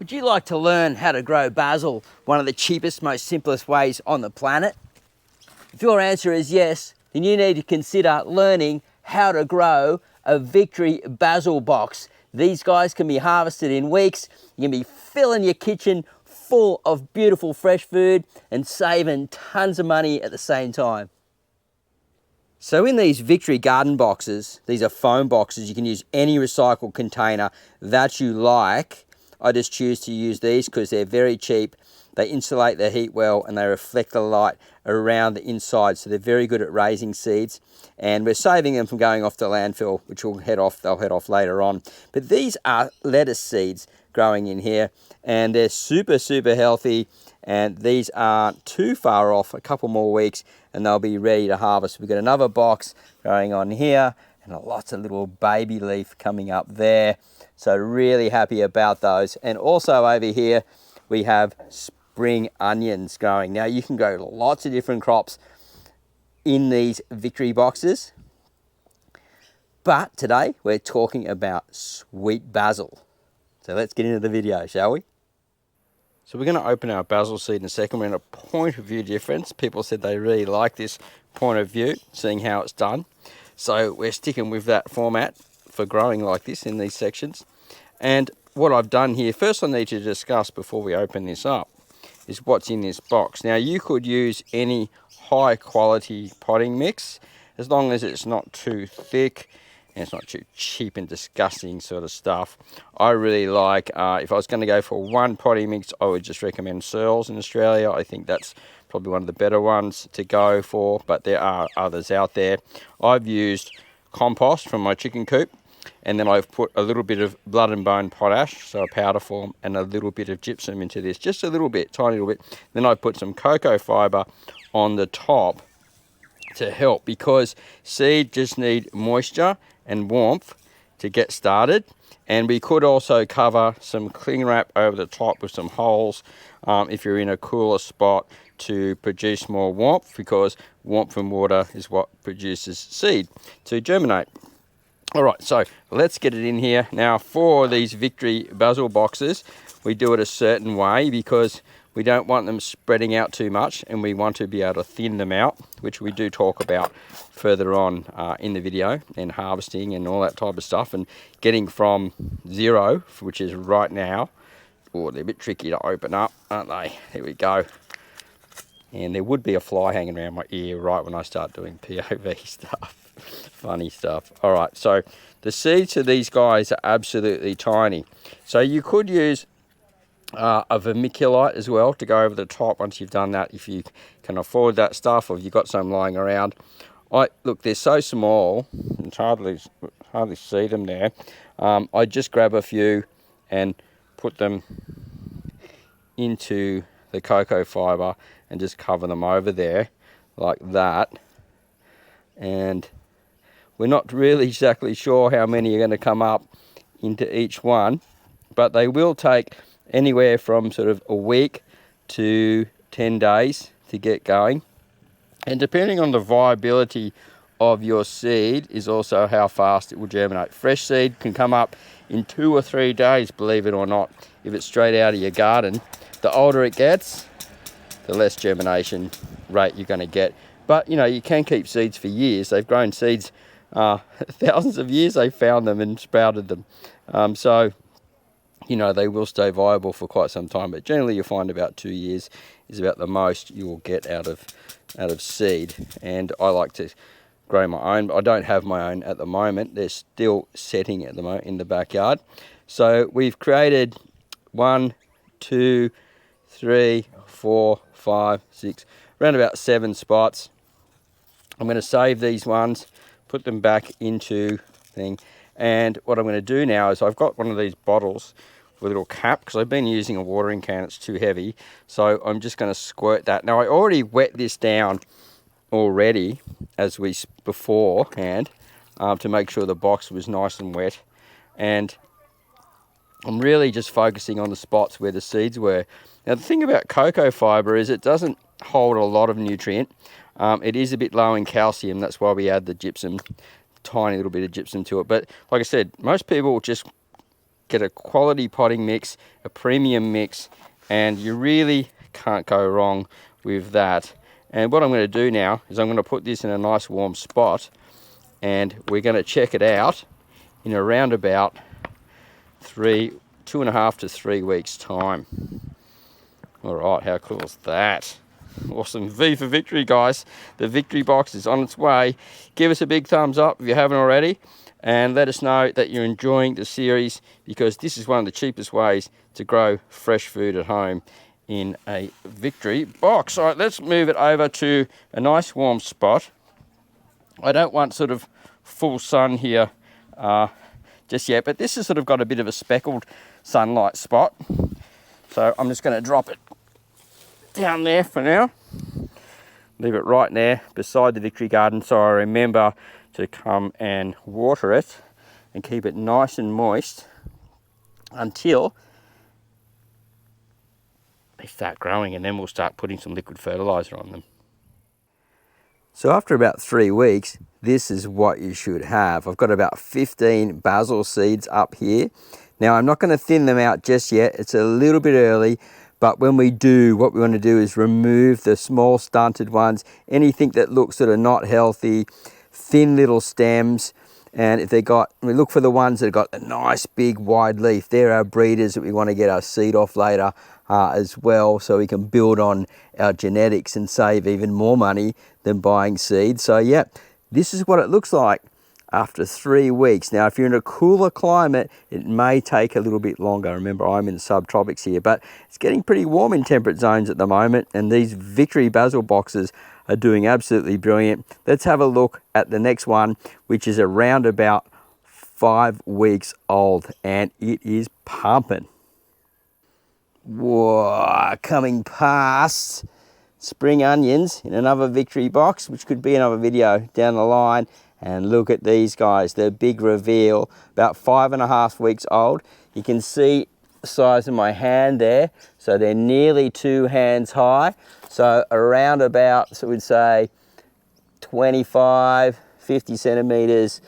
Would you like to learn how to grow basil, one of the cheapest, most simplest ways on the planet? If your answer is yes, then you need to consider learning how to grow a Victory basil box. These guys can be harvested in weeks. You can be filling your kitchen full of beautiful fresh food and saving tons of money at the same time. So in these Victory garden boxes, these are foam boxes. You can use any recycled container that you like. I just choose to use these because they're very cheap. They insulate the heat well and they reflect the light around the inside. So they're very good at raising seeds. And we're saving them from going off to landfill, which they'll head off later on. But these are lettuce seeds growing in here and they're super, super healthy. And these aren't too far off, a couple more weeks, and they'll be ready to harvest. We've got another box going on here and lots of little baby leaf coming up there. So really happy about those. And also over here, we have spring onions growing. Now you can grow lots of different crops in these Victory boxes. But today we're talking about sweet basil. So let's get into the video, shall we? So we're going to open our basil seed in a second. We're in a point of view difference. People said they really like this point of view, seeing how it's done. So we're sticking with that format for growing like this in these sections. And what I've done here, first I need to discuss before we open this up, is what's in this box. Now you could use any high quality potting mix, as long as it's not too thick and it's not too cheap and disgusting sort of stuff. I really like, if I was going to go for one potting mix, I would just recommend Searles in Australia. I think that's probably one of the better ones to go for, but there are others out there. I've used compost from my chicken coop, and then I've put a little bit of blood and bone potash, so a powder form, and a little bit of gypsum into this, just a little bit, tiny little bit. Then I put some cocoa fibre on the top to help, because seed just need moisture and warmth to get started. And we could also cover some cling wrap over the top with some holes if you're in a cooler spot to produce more warmth, because warmth and water is what produces seed to germinate. All right, so let's get it in here. Now for these Victory basil boxes, we do it a certain way because we don't want them spreading out too much, and we want to be able to thin them out, which we do talk about further on in the video, and harvesting and all that type of stuff, and getting from 0, which is right now. Oh, they're a bit tricky to open up, aren't they? Here we go. And there would be a fly hanging around my ear right when I start doing POV stuff. Funny stuff. All right, so the seeds of these guys are absolutely tiny. So you could use a vermiculite as well to go over the top once you've done that, if you can afford that stuff, or if you've got some lying around. Look, they're so small, it's hardly see them there. I just grab a few and put them into the cocoa fibre and just cover them over there like that. And we're not really exactly sure how many are going to come up into each one, but they will take anywhere from sort of a week to 10 days to get going. And depending on the viability of your seed is also how fast it will germinate. Fresh seed can come up in 2 or 3 days, believe it or not, if it's straight out of your garden. The older it gets, the less germination rate you're going to get. But, you know, you can keep seeds for years. They've grown seeds thousands of years. They found them and sprouted them. So, you know, they will stay viable for quite some time. But generally, you'll find about 2 years is about the most you will get out of seed. And I like to grow my own. I don't have my own at the moment. They're still setting at the moment in the backyard. So we've created 1, 2, 3, 4, 5, 6, around about 7 spots. I'm going to save these ones, put them back into thing. And what I'm going to do now is I've got one of these bottles with a little cap, because I've been using a watering can, it's too heavy. So I'm just going to squirt that. Now I already wet this down already beforehand to make sure the box was nice and wet. And I'm really just focusing on the spots where the seeds were. Now the thing about cocoa fibre is it doesn't hold a lot of nutrient. It is a bit low in calcium, that's why we add the gypsum, tiny little bit of gypsum to it. But like I said, most people just get a quality potting mix, a premium mix, and you really can't go wrong with that. And what I'm going to do now is I'm going to put this in a nice warm spot, and we're going to check it out in around about 2.5 to 3 weeks time. All right, how cool is that? Awesome. V for victory, guys. The victory box is on its way. Give us a big thumbs up if you haven't already, and let us know that you're enjoying the series, because this is one of the cheapest ways to grow fresh food at home in a victory box. All right, let's move it over to a nice warm spot. I don't want sort of full sun here just yet, but this has sort of got a bit of a speckled sunlight spot. So I'm just going to drop it down there for now. Leave it right there beside the victory garden, so I remember to come and water it and keep it nice and moist until they start growing, and then we'll start putting some liquid fertilizer on them. So after about 3 weeks, this is what you should have. I've got about 15 basil seeds up here. Now I'm not going to thin them out just yet. It's a little bit early, but when we do, what we want to do is remove the small stunted ones, anything that looks sort of not healthy, thin little stems. And if we look for the ones that have got a nice big wide leaf. They're our breeders that we want to get our seed off later as well, so we can build on our genetics and save even more money than buying seeds. So yeah, this is what it looks like after 3 weeks. Now, if you're in a cooler climate, it may take a little bit longer. Remember, I'm in the subtropics here, but it's getting pretty warm in temperate zones at the moment, and these Victory basil boxes are doing absolutely brilliant. Let's have a look at the next one, which is around about 5 weeks old, and it is pumping. Whoa, coming past spring onions in another Victory box, which could be another video down the line. And look at these guys, the big reveal, about 5.5 weeks old. You can see the size of my hand there, so they're nearly 2 hands high. So around about, so we'd say 25, 50 centimeters,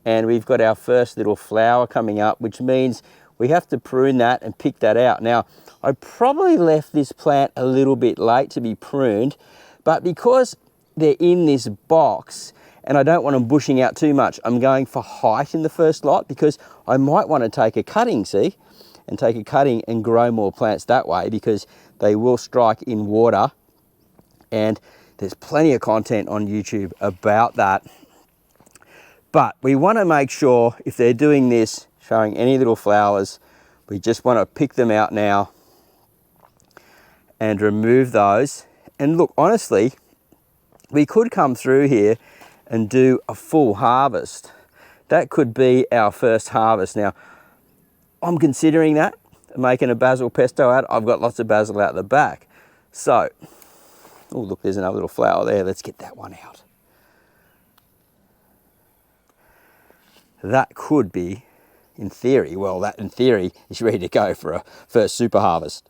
and we've got our first little flower coming up, which means we have to prune that and pick that out. Now, I probably left this plant a little bit late to be pruned, but because they're in this box and I don't want them bushing out too much, I'm going for height in the first lot, because I might want to take a cutting, see, and take a cutting and grow more plants that way, because they will strike in water, and there's plenty of content on YouTube about that. But we want to make sure, if they're doing this, showing any little flowers, we just want to pick them out now and remove those. And look, honestly, we could come through here and do a full harvest. That could be our first harvest. Now, I'm considering that, making a basil pesto out. I've got lots of basil out the back. So, oh look, there's another little flower there. Let's get that one out. That could be, in theory, well, that in theory is ready to go for a first super harvest.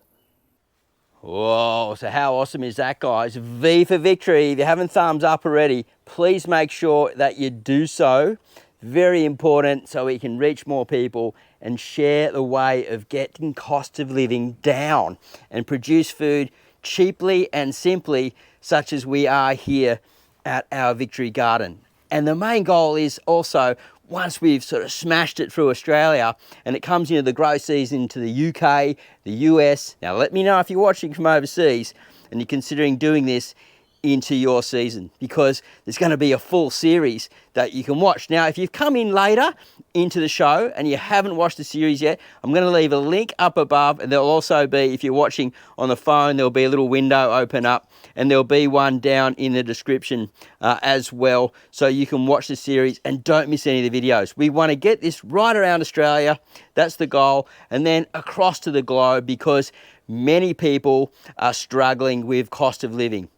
Whoa, so how awesome is that, guys? V for victory. If you haven't thumbs up already, please make sure that you do so. Very important, so we can reach more people and share the way of getting cost of living down and produce food cheaply and simply, such as we are here at our Victory Garden. And the main goal is also, once we've sort of smashed it through Australia and it comes into the grow season to the UK, the US. Now let me know if you're watching from overseas and you're considering doing this into your season, because there's going to be a full series that you can watch. Now, if you've come in later into the show and you haven't watched the series yet, I'm going to leave a link up above, and there'll also be, if you're watching on the phone, there'll be a little window open up, and there'll be one down in the description as well, so you can watch the series and don't miss any of the videos. We want to get this right around Australia. That's the goal. And then across to the globe, because many people are struggling with cost of living.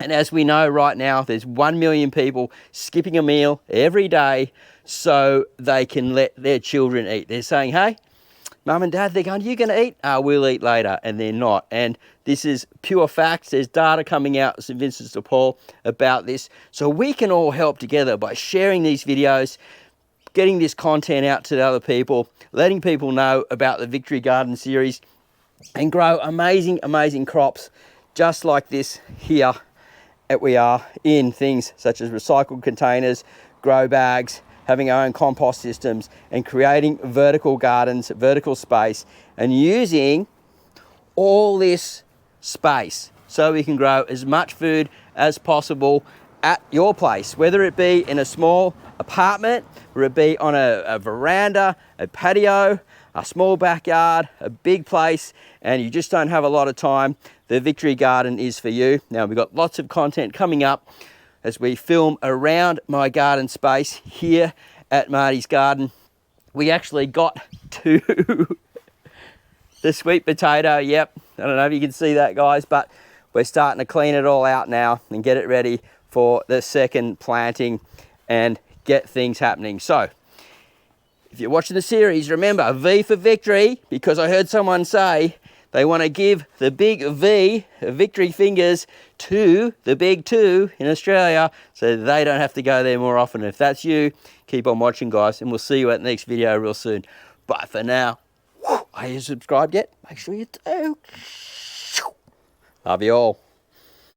And as we know right now, there's 1 million people skipping a meal every day so they can let their children eat. They're saying, hey, mum and dad, they're going, you going to eat? We'll eat later. And they're not. And this is pure facts. There's data coming out of St. Vincent de Paul about this. So we can all help together by sharing these videos, getting this content out to other people, letting people know about the Victory Garden series, and grow amazing, amazing crops just like this here that we are in things such as recycled containers, grow bags, having our own compost systems, and creating vertical gardens, vertical space, and using all this space so we can grow as much food as possible at your place, whether it be in a small apartment, or it be on a veranda, a patio, a small backyard, a big place, and you just don't have a lot of time. The Victory Garden is for you. Now, we've got lots of content coming up as we film around my garden space here at Marty's Garden. We actually got to the sweet potato. Yep, I don't know if you can see that, guys, but we're starting to clean it all out now and get it ready for the second planting and get things happening. So if you're watching the series, remember V for victory, because I heard someone say they want to give the big V, victory fingers, to the big 2 in Australia so they don't have to go there more often. If that's you, keep on watching, guys, and we'll see you at the next video real soon. But for now, are you subscribed yet? Make sure you do. Love you all.